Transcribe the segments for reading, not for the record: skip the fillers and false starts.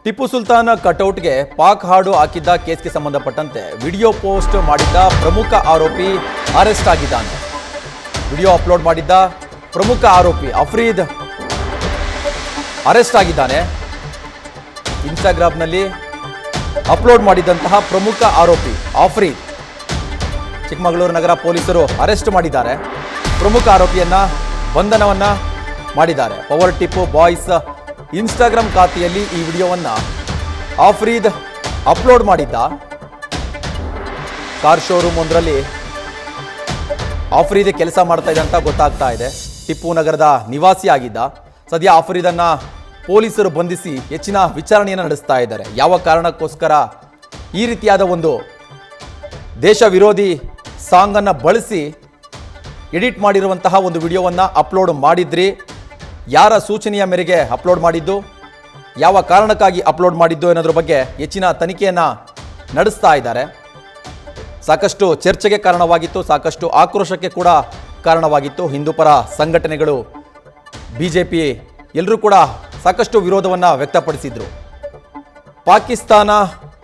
ಟಿಪ್ಪು ಸುಲ್ತಾನ್ ಕಟೌಟ್ಗೆ ಪಾಕ್ ಹಾಡು ಹಾಕಿದ್ದ ಕೇಸ್ಗೆ ಸಂಬಂಧಪಟ್ಟಂತೆ ವಿಡಿಯೋ ಪೋಸ್ಟ್ ಮಾಡಿದ್ದ ಪ್ರಮುಖ ಆರೋಪಿ ಅರೆಸ್ಟ್ ಆಗಿದ್ದಾನೆ. ವಿಡಿಯೋ ಅಪ್ಲೋಡ್ ಮಾಡಿದ್ದ ಪ್ರಮುಖ ಆರೋಪಿ ಅಫ್ರೀದ್ ಅರೆಸ್ಟ್ ಆಗಿದ್ದಾನೆ. ಇನ್ಸ್ಟಾಗ್ರಾಮ್ನಲ್ಲಿ ಅಪ್ಲೋಡ್ ಮಾಡಿದಂತಹ ಪ್ರಮುಖ ಆರೋಪಿ ಅಫ್ರೀದ್ ಚಿಕ್ಕಮಗಳೂರು ನಗರ ಪೊಲೀಸರು ಅರೆಸ್ಟ್ ಮಾಡಿದ್ದಾರೆ. ಪ್ರಮುಖ ಆರೋಪಿಯನ್ನ ಬಂಧನವನ್ನ ಮಾಡಿದ್ದಾರೆ. ಪವರ್ ಟಿಪ್ಪು ಬಾಯ್ಸ್ ಇನ್ಸ್ಟಾಗ್ರಾಮ್ ಖಾತೆಯಲ್ಲಿ ಈ ವಿಡಿಯೋವನ್ನ ಅಫ್ರೀದ್ ಅಪ್ಲೋಡ್ ಮಾಡಿದ್ದ. ಕಾರ್ ಶೋರೂಮ್ ಒಂದರಲ್ಲಿ ಅಫ್ರೀದ್ ಕೆಲಸ ಮಾಡ್ತಾ ಇದೆ ಅಂತ ಗೊತ್ತಾಗ್ತಾ ಇದೆ. ಟಿಪ್ಪು ನಗರದ ನಿವಾಸಿ ಆಗಿದ್ದ. ಸದ್ಯ ಅಫ್ರೀದನ್ನ ಪೊಲೀಸರು ಬಂಧಿಸಿ ಹೆಚ್ಚಿನ ವಿಚಾರಣೆಯನ್ನು ನಡೆಸ್ತಾ ಇದ್ದಾರೆ. ಯಾವ ಕಾರಣಕ್ಕೋಸ್ಕರ ಈ ರೀತಿಯಾದ ಒಂದು ದೇಶ ವಿರೋಧಿ ಸಾಂಗ್ ಅನ್ನು ಬಳಸಿ ಎಡಿಟ್ ಮಾಡಿರುವಂತಹ ಒಂದು ವಿಡಿಯೋವನ್ನು ಅಪ್ಲೋಡ್ ಮಾಡಿದ್ರಿ, ಯಾರ ಸೂಚನೆಯ ಮೇರೆಗೆ ಅಪ್ಲೋಡ್ ಮಾಡಿದ್ದು, ಯಾವ ಕಾರಣಕ್ಕಾಗಿ ಅಪ್ಲೋಡ್ ಮಾಡಿದ್ದು ಅನ್ನೋದ್ರ ಬಗ್ಗೆ ಹೆಚ್ಚಿನ ತನಿಖೆಯನ್ನು ನಡೆಸ್ತಾ ಇದ್ದಾರೆ. ಸಾಕಷ್ಟು ಚರ್ಚೆಗೆ ಕಾರಣವಾಗಿತ್ತು, ಸಾಕಷ್ಟು ಆಕ್ರೋಶಕ್ಕೆ ಕೂಡ ಕಾರಣವಾಗಿತ್ತು. ಹಿಂದೂಪರ ಸಂಘಟನೆಗಳು, ಬಿಜೆಪಿ ಎಲ್ಲರೂ ಕೂಡ ಸಾಕಷ್ಟು ವಿರೋಧವನ್ನು ವ್ಯಕ್ತಪಡಿಸಿದ್ರು. ಪಾಕಿಸ್ತಾನ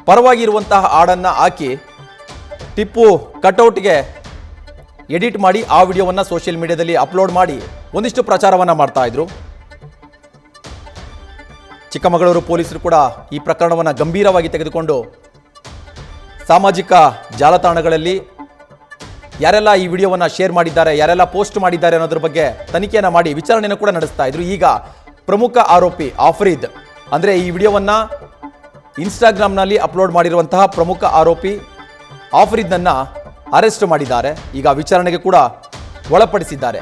ಪರವಾಗಿ ಇರುವಂತಹ ಹಾಡನ್ನು ಹಾಕಿ ಟಿಪ್ಪು ಕಟೌಟ್ಗೆ ಎಡಿಟ್ ಮಾಡಿ ಆ ವಿಡಿಯೋವನ್ನು ಸೋಷಿಯಲ್ ಮೀಡಿಯಾದಲ್ಲಿ ಅಪ್ಲೋಡ್ ಮಾಡಿ ಒಂದಿಷ್ಟು ಪ್ರಚಾರವನ್ನು ಮಾಡ್ತಾ ಇದ್ರು. ಚಿಕ್ಕಮಗಳೂರು ಪೊಲೀಸರು ಕೂಡ ಈ ಪ್ರಕರಣವನ್ನು ಗಂಭೀರವಾಗಿ ತೆಗೆದುಕೊಂಡು ಸಾಮಾಜಿಕ ಜಾಲತಾಣಗಳಲ್ಲಿ ಯಾರೆಲ್ಲ ಈ ವಿಡಿಯೋವನ್ನು ಶೇರ್ ಮಾಡಿದ್ದಾರೆ, ಯಾರೆಲ್ಲ ಪೋಸ್ಟ್ ಮಾಡಿದ್ದಾರೆ ಅನ್ನೋದ್ರ ಬಗ್ಗೆ ತನಿಖೆಯನ್ನು ಮಾಡಿ ವಿಚಾರಣೆಯನ್ನು ಕೂಡ ನಡೆಸ್ತಾ ಇದ್ರು. ಈಗ ಪ್ರಮುಖ ಆರೋಪಿ ಅಫ್ರೀದ್, ಅಂದರೆ ಈ ವಿಡಿಯೋವನ್ನು ಇನ್ಸ್ಟಾಗ್ರಾಮ್ನಲ್ಲಿ ಅಪ್ಲೋಡ್ ಮಾಡಿರುವಂತಹ ಪ್ರಮುಖ ಆರೋಪಿ ಅಫ್ರೀದ್ನನ್ನು ಅರೆಸ್ಟ್ ಮಾಡಿದ್ದಾರೆ. ಈಗ ವಿಚಾರಣೆಗೆ ಕೂಡ ಒಳಪಡಿಸಿದ್ದಾರೆ.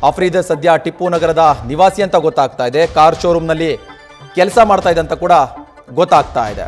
ಅಫ್ರೀದ್ ಸದ್ಯ ಟಿಪ್ಪು ನಗರದ ನಿವಾಸಿ ಅಂತ ಗೊತ್ತಾಗ್ತಾ ಇದೆ. ಕಾರ್ ಶೋರೂಮ್ನಲ್ಲಿ ಕೆಲಸ ಮಾಡ್ತಾ ಇದೆ ಅಂತ ಕೂಡ ಗೊತ್ತಾಗ್ತಾ ಇದೆ.